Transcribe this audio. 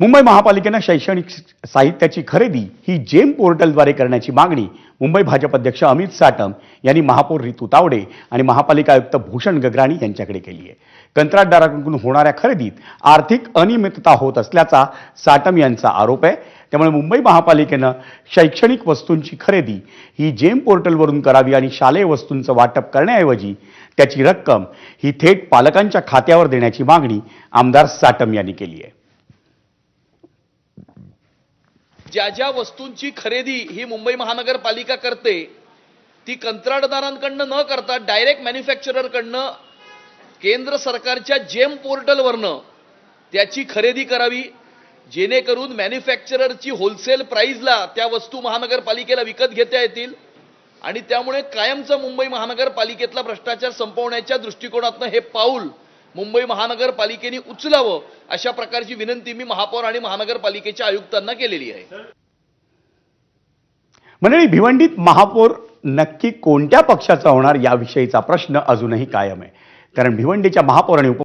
मुंबई महापालिकेनं शैक्षणिक साहित्याची खरेदी ही जेम पोर्टलद्वारे करण्याची मागणी मुंबई भाजप अध्यक्ष अमित साटम यांनी महापौर रितू तावडे आणि महापालिका आयुक्त भूषण गगराणी यांच्याकडे केली आहे। कंत्राटदारांकडून होणाऱ्या खरेदीत आर्थिक अनियमितता होत असल्याचा साटम यांचा आरोप आहे। त्यामुळे मुंबई महापालिकेनं शैक्षणिक वस्तूंची खरेदी ही जेम पोर्टलवरून करावी आणि शालेय वस्तूंचं वाटप करण्याऐवजी त्याची रक्कम ही थेट पालकांच्या खात्यावर देण्याची मागणी आमदार साटम यांनी केली आहे। ज्या ज्या वस्तूंची खरेदी ही मुंबई महानगरपालिका करते ती कंत्राटदारांकडनं न करता डायरेक्ट मॅन्युफॅक्चररकडनं केंद्र सरकारच्या जेम पोर्टलवरनं त्याची खरेदी करावी, जेणेकरून मॅन्युफॅक्चररची होलसेल प्राइसला त्या वस्तू महानगरपालिकेला विकत घेता येतील आणि त्यामुळे कायमचं मुंबई महानगरपालिकेतला भ्रष्टाचार संपवण्याच्या दृष्टिकोनातनं हे पाऊल मुंबई महानगरपालिकेने उचलावं अशा प्रकारची विनंती मी महापौर आणि महानगरपालिकेच्या आयुक्तांना केलेली आहे। मंडळी, भिवंडीत महापौर नक्की कोणत्या पक्षाचा होणार याविषयीचा प्रश्न अजूनही कायम आहे, कारण भिवंडीच्या महापौर आणि